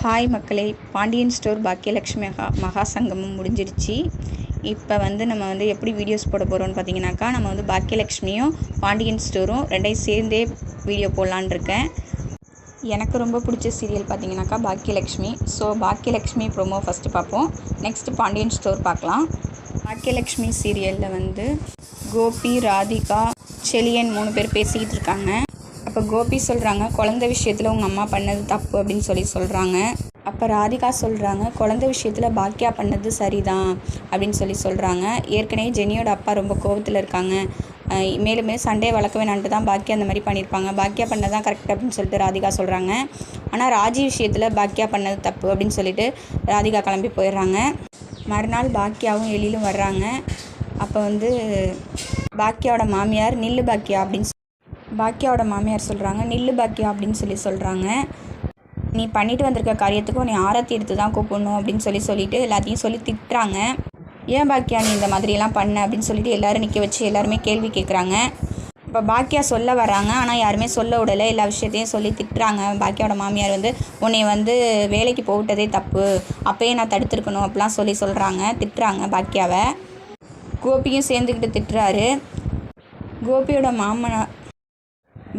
Hi மக்களே, Pandian store Bhagyalakshmi மகா சங்கமம் முடிஞ்சிடுச்சு. இப்போ நம்ம எப்படி வீடியோஸ் போட போகிறோம்னு பார்த்தீங்கன்னாக்கா, நம்ம பாக்கியலக்ஷ்மியும் பாண்டியன் ஸ்டோரும் ரெண்டையும் சேர்ந்தே வீடியோ போடலான்னு இருக்கேன். எனக்கு ரொம்ப பிடிச்ச சீரியல் பார்த்தீங்கன்னாக்கா Bhagyalakshmi. So Bhagyalakshmi promo first பார்ப்போம், நெக்ஸ்ட்டு பாண்டியன் ஸ்டோர் பார்க்கலாம். பாக்கியலக்ஷ்மி சீரியலில் கோபி, ராதிகா, செலியன் 3 பேர் பேசிக்கிட்டு இருக்காங்க. அப்போ கோபி சொல்கிறாங்க, குழந்தை விஷயத்தில் உங்கள் அம்மா பண்ணது தப்பு அப்படின்னு சொல்கிறாங்க. அப்போ ராதிகா சொல்கிறாங்க, குழந்தை விஷயத்தில் பாக்கியா பண்ணது சரிதான் அப்படின்னு சொல்கிறாங்க. ஏற்கனவே ஜெனியோட அப்பா ரொம்ப கோபத்தில் இருக்காங்க. மேலுமே சண்டே வளர்க்க வேணான்ட்டு தான் பாக்கியா அந்த மாதிரி பண்ணியிருப்பாங்க. பாக்கியா பண்ணது தான் கரெக்ட் அப்படின்னு சொல்லிட்டு ராதிகா சொல்கிறாங்க. ஆனால் ராஜி விஷயத்தில் பாக்கியா பண்ணது தப்பு அப்படின்னு சொல்லிட்டு ராதிகா கிளம்பி போயிடுறாங்க. மறுநாள் பாக்கியாவும் எழிலும் வர்றாங்க. அப்போ பாக்கியாவோட மாமியார் நில்லு பாக்கியா அப்படின்னு பாக்கியாவோட மாமியார் சொல்கிறாங்க, நில்லு பாக்கியா அப்படின்னு சொல்கிறாங்க. நீ பண்ணிட்டு வந்திருக்க காரியத்துக்கும் நீ ஆரத்தி எடுத்து தான் கூப்பிடணும் அப்படின்னு சொல்லிட்டு எல்லாத்தையும் சொல்லி திட்டுறாங்க. ஏன் பாக்கியா நீ இந்த மாதிரியெல்லாம் பண்ண அப்படின்னு சொல்லிட்டு எல்லோரும் நிற்க வச்சு எல்லாருமே கேள்வி கேட்குறாங்க. இப்போ பாக்கியா சொல்ல வராங்க, ஆனால் யாருமே சொல்ல விடலை. எல்லா விஷயத்தையும் சொல்லி திட்டுறாங்க. பாக்கியாவோட மாமியார் உன்னை வேலைக்கு போவிட்டதே தப்பு, அப்போயே நான் தடுத்துருக்கணும் அப்படிலாம் சொல்கிறாங்க, திட்டுறாங்க பாக்கியாவை. கோபியும் சேர்ந்துக்கிட்டு திட்டுறாரு.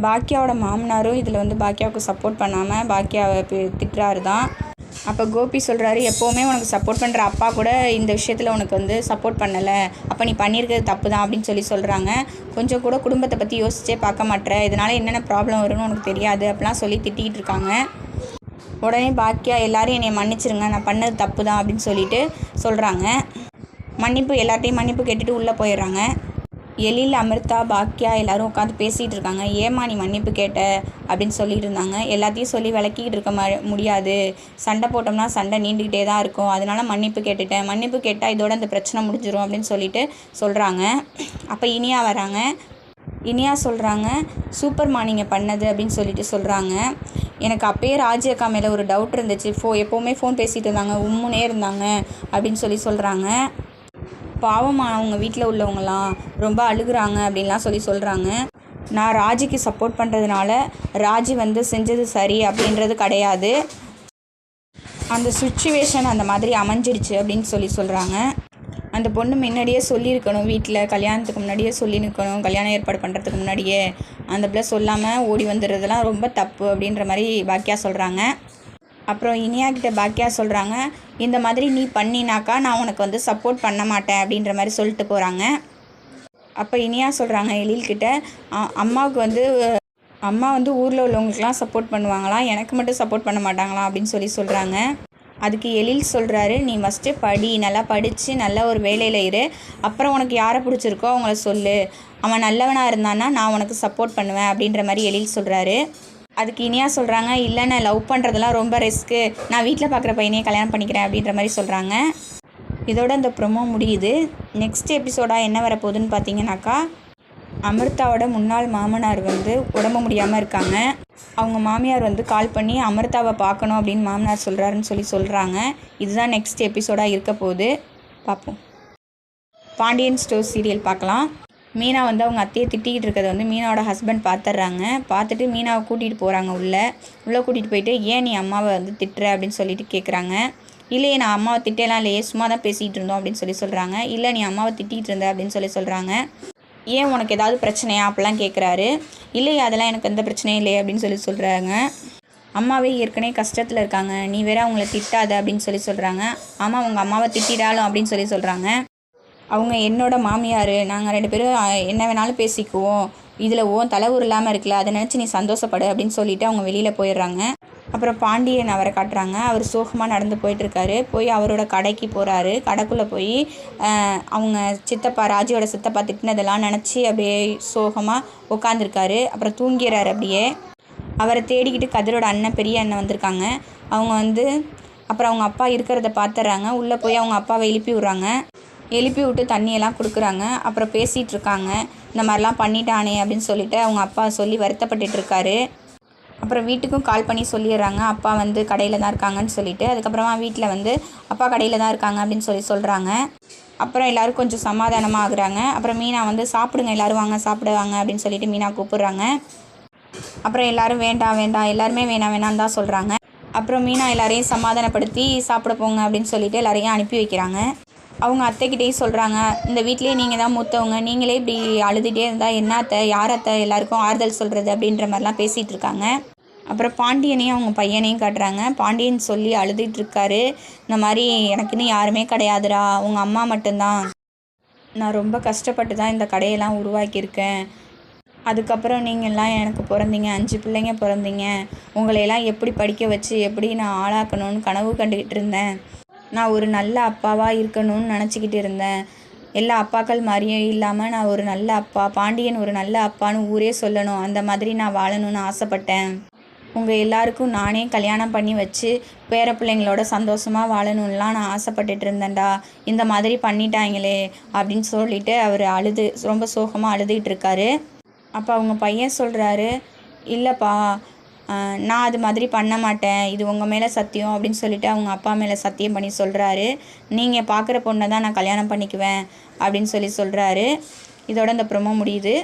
பாக்கியாவோட மாமனாரும் இதில் பாக்கியாவுக்கு சப்போர்ட் பண்ணாமல் பாக்கியாவை திட்டுறாரு தான். அப்போ கோபி சொல்கிறாரு, எப்போவுமே உனக்கு சப்போர்ட் பண்ணுற அப்பா கூட இந்த விஷயத்தில் உனக்கு சப்போர்ட் பண்ணலை, அப்போ நீ பண்ணியிருக்கிறது தப்பு தான் அப்படின்னு சொல்கிறாங்க. கொஞ்சம் கூட குடும்பத்தை பற்றி யோசிச்சே பார்க்க மாட்டேற, இதனால் என்னென்ன ப்ராப்ளம் வரும்னு உனக்கு தெரியாது அப்படிலாம் திட்டிகிட்டு இருக்காங்க. உடனே பாக்கியா, எல்லோரும் என்னை மன்னிச்சிருங்க, நான் பண்ணது தப்பு தான் அப்படின்னு சொல்கிறாங்க. எல்லார்ட்டையும் மன்னிப்பு கேட்டுட்டு உள்ளே போயிடுறாங்க. எழில், அமிர்தா, பாக்கியா எல்லோரும் உட்காந்து பேசிகிட்டு இருக்காங்க. ஏமா நீ மன்னிப்பு கேட்ட அப்படின்னு சொல்லிட்டு இருந்தாங்க. எல்லாத்தையும் சொல்லி விளக்கிக்கிட்டு இருக்க முடியாது, சண்டை போட்டோம்னா சண்டை நீண்டுக்கிட்டே தான் இருக்கும், அதனால் மன்னிப்பு கேட்டுட்டேன், மன்னிப்பு கேட்டால் இதோட இந்த பிரச்சனை முடிஞ்சிடும் அப்படின்னு சொல்கிறாங்க. அப்போ இனியா வராங்க. இனியா சொல்கிறாங்க, சூப்பர்மா நீங்கள் பண்ணது அப்படின்னு சொல்கிறாங்க. எனக்கு அப்போயே ராஜி அக்கா மேலே ஒரு டவுட் இருந்துச்சு, எப்போவுமே ஃபோன் பேசிகிட்டு இருந்தாங்க, உம்முனே இருந்தாங்க அப்படின்னு சொல்கிறாங்க. பாவமாக அவங்க வீட்டில் உள்ளவங்களாம் ரொம்ப அழுகுறாங்க அப்படின்லாம் சொல்கிறாங்க. நான் ராஜிக்கு சப்போர்ட் பண்ணுறதுனால ராஜி செஞ்சது சரி அப்படின்றது கிடையாது, அந்த சுச்சுவேஷன் அந்த மாதிரி அமைஞ்சிடுச்சு அப்படின்னு சொல்கிறாங்க. அந்த பொண்ணு முன்னாடியே சொல்லியிருக்கணும், வீட்டில் கல்யாணத்துக்கு முன்னாடியே சொல்லியிருக்கணும், கல்யாணம் ஏற்பாடு பண்ணுறதுக்கு முன்னாடியே. அந்த பிள்ளை சொல்லாமல் ஓடி வந்துடுறதுலாம் ரொம்ப தப்பு அப்படின்ற மாதிரி பாக்கியா சொல்கிறாங்க. அப்புறம் இனியா கிட்ட பாக்கியா சொல்கிறாங்க, இந்த மாதிரி நீ பண்ணினாக்கா நான் உனக்கு சப்போர்ட் பண்ண மாட்டேன் அப்படின்ற மாதிரி சொல்லிட்டு போகிறாங்க. அப்போ இனியா சொல்கிறாங்க எழில்கிட்ட, அம்மாவுக்கு அம்மா ஊரில் உள்ளவங்களுக்குலாம் சப்போர்ட் பண்ணுவாங்களாம், எனக்கு மட்டும் சப்போர்ட் பண்ண மாட்டாங்களாம் அப்படின்னு சொல்கிறாங்க. அதுக்கு எழில் சொல்கிறாரு, நீ ஃபஸ்ட்டு படி, நல்லா படித்து நல்ல ஒரு வேலையில் இரு, அப்புறம் உனக்கு யாரை பிடிச்சிருக்கோ அவங்கள சொல்லு, அவன் நல்லவனாக இருந்தான்னா நான் உனக்கு சப்போர்ட் பண்ணுவேன் அப்படின்ற மாதிரி எழில் சொல்கிறாரு. அதுக்கு இனியா சொல்கிறாங்க, இல்லை நான் லவ் பண்ணுறதுலாம் ரொம்ப ரிஸ்க்கு, நான் வீட்டில் பார்க்குற பையனையே கல்யாணம் பண்ணிக்கிறேன் அப்படின்ற மாதிரி சொல்கிறாங்க. இதோட இந்த ப்ரோமோ முடியுது. நெக்ஸ்ட் எபிசோடாக என்ன வரப்போகுதுன்னு பார்த்தீங்கன்னாக்கா, அமிர்தாவோட முன்னாள் மாமனார் உடம்பு முடியாமல் இருக்காங்க. அவங்க மாமியார் கால் பண்ணி அமிர்தாவை பார்க்கணும் அப்படின்னு மாமனார் சொல்கிறாருன்னு சொல்கிறாங்க. இதுதான் நெக்ஸ்ட் எபிசோடாக இருக்க போகுது, பார்ப்போம். பாண்டியன் ஸ்டோர் சீரியல் பார்க்கலாம். மீனா அவங்க அத்தையை திட்டிகிட்டு இருக்கிறத மீனாவோட ஹஸ்பண்ட் பார்த்துட்றாங்க. பார்த்துட்டு மீனாவை கூட்டிகிட்டு போகிறாங்க. உள்ளே கூட்டிகிட்டு போயிட்டு, ஏன் நீ அம்மாவை திட்டுற அப்படின்னு சொல்லிட்டு கேட்குறாங்க. இல்லையே நான் அம்மாவை திட்டலாம் இல்லையே, சும்மா தான் பேசிகிட்டு இருந்தோம் அப்படின்னு சொல்கிறாங்க. இல்லை நீ அம்மாவை திட்டிகிட்டு இருந்த அப்படின்னு சொல்கிறாங்க. ஏன் உனக்கு ஏதாவது பிரச்சனையா அப்படிலாம் கேட்குறாரு. இல்லையே அதெல்லாம் எனக்கு எந்த பிரச்சனையும் இல்லையே அப்படின்னு சொல்கிறாங்க. அம்மாவே ஏற்கனவே கஷ்டத்தில் இருக்காங்க, நீ வேற அவங்கள திட்டாத அப்படின்னு சொல்கிறாங்க. ஆமாம் உங்கள் அம்மாவை திட்டிடாலும் அப்படின்னு சொல்கிறாங்க. அவங்க என்னோட மாமியார், நாங்கள் 2 பேரும் என்ன வேணாலும் பேசிக்குவோம், இதில் தலைவர் இல்லாமல் இருக்கல, அதை நினச்சி நீ சந்தோஷப்படு அப்படின்னு சொல்லிவிட்டு அவங்க வெளியில் போயிடுறாங்க. அப்புறம் பாண்டியன் அவரை காட்டுறாங்க. அவர் சோகமாக நடந்து போயிட்டுருக்காரு. போய் அவரோட கடைக்கு போகிறாரு. கடைக்குள்ளே போய் அவங்க சித்தப்பா, ராஜியோட சித்தப்பா திட்டினதெல்லாம் நினச்சி அப்படியே சோகமாக உட்காந்துருக்காரு. அப்புறம் தூங்கிறாரு. அப்படியே அவரை தேடிக்கிட்டு கதிரோட அண்ணன், பெரிய அண்ணன் வந்திருக்காங்க. அவங்க அப்புறம் அவங்க அப்பா இருக்கிறத பார்த்துட்றாங்க. உள்ளே போய் அவங்க அப்பாவை எழுப்பி விட்டு தண்ணியெல்லாம் கொடுக்குறாங்க. அப்புறம் பேசிகிட்டு இருக்காங்க, இந்த மாதிரிலாம் பண்ணிட்டானே அப்படின்னு சொல்லிட்டு அவங்க அப்பா சொல்லி வருத்தப்பட்டுட்டு இருக்காரு. அப்புறம் வீட்டுக்கும் கால் பண்ணி சொல்லிடுறாங்க, அப்பா கடையில் தான் இருக்காங்கன்னு சொல்லிட்டு. அதுக்கப்புறமா வீட்டில் அப்பா கடையில் தான் இருக்காங்க அப்படின்னு சொல்கிறாங்க. அப்புறம் எல்லோரும் கொஞ்சம் சமாதானமாக ஆகுறாங்க. அப்புறம் மீனா சாப்பிடுங்க, எல்லோரும் வாங்க சாப்பிடுவாங்க அப்படின்னு சொல்லிட்டு மீனா கூப்பிட்றாங்க. அப்புறம் எல்லோரும் வேண்டாம் வேண்டாம், எல்லாருமே வேணாம் வேணான்னு தான் சொல்கிறாங்க. அப்புறம் மீனா எல்லாரையும் சமாதானப்படுத்தி சாப்பிட போங்க அப்படின்னு சொல்லிட்டு எல்லாரையும் அனுப்பி வைக்கிறாங்க. அவங்க அத்தைக்கிட்டேயும் சொல்கிறாங்க, இந்த வீட்லேயே நீங்கள் தான் மூத்தவங்க, நீங்களே இப்படி அழுதுகிட்டே இருந்தால் என்ன அத்தை, யார் அத்தை எல்லாருக்கும் ஆறுதல் சொல்கிறது அப்படின்ற மாதிரிலாம் பேசிகிட்டு இருக்காங்க. அப்புறம் பாண்டியனையும் அவங்க பையனையும் காட்டுறாங்க. பாண்டியன் சொல்லி அழுதுகிட்டு இருக்காரு, இந்த மாதிரி எனக்குன்னு யாருமே கிடையாதுடா, உங்கள் அம்மா மட்டும்தான், நான் ரொம்ப கஷ்டப்பட்டு தான் இந்த கடையெல்லாம் உருவாக்கியிருக்கேன். அதுக்கப்புறம் நீங்கள்லாம் எனக்கு பிறந்தீங்க, 5 பிள்ளைங்க பிறந்தீங்க, உங்களையெல்லாம் எப்படி படிக்க வச்சு எப்படி நான் ஆளாக்கணும்னு கனவு கண்டுக்கிட்டு இருந்தேன். நான் ஒரு நல்ல அப்பாவாக இருக்கணும்னு நினச்சிக்கிட்டு இருந்தேன். எல்லா அப்பாக்கள் மாதிரியும் இல்லாமல் நான் ஒரு நல்ல அப்பா, பாண்டியன் ஒரு நல்ல அப்பான்னு ஊரே சொல்லணும், அந்த மாதிரி நான் வாழணும்னு ஆசைப்பட்டேன். உங்கள் எல்லாருக்கும் நானே கல்யாணம் பண்ணி வச்சு பேர பிள்ளைங்களோட சந்தோஷமாக வாழணும்லாம் நான் ஆசைப்பட்டுட்டு இருந்தேன்டா, இந்த மாதிரி பண்ணிட்டாங்களே அப்படின்னு சொல்லிட்டு அவர் ரொம்ப சோகமாக அழுதுகிட்டு இருக்காரு. அப்போ அவங்க பையன் சொல்கிறாரு, இல்லைப்பா, நான் அது மாதிரி பண்ண மாட்டேன், இது உங்கள் மேலே சத்தியம் அப்படின்னு சொல்லிட்டு அவங்க அப்பா மேலே சத்தியம் பண்ணி சொல்கிறாரு. நீங்கள் பார்க்குற பொண்ணை தான் நான் கல்யாணம் பண்ணிக்குவேன் அப்படின்னு சொல்கிறாரு. இதோட இந்த ப்ரோமோ முடியுது.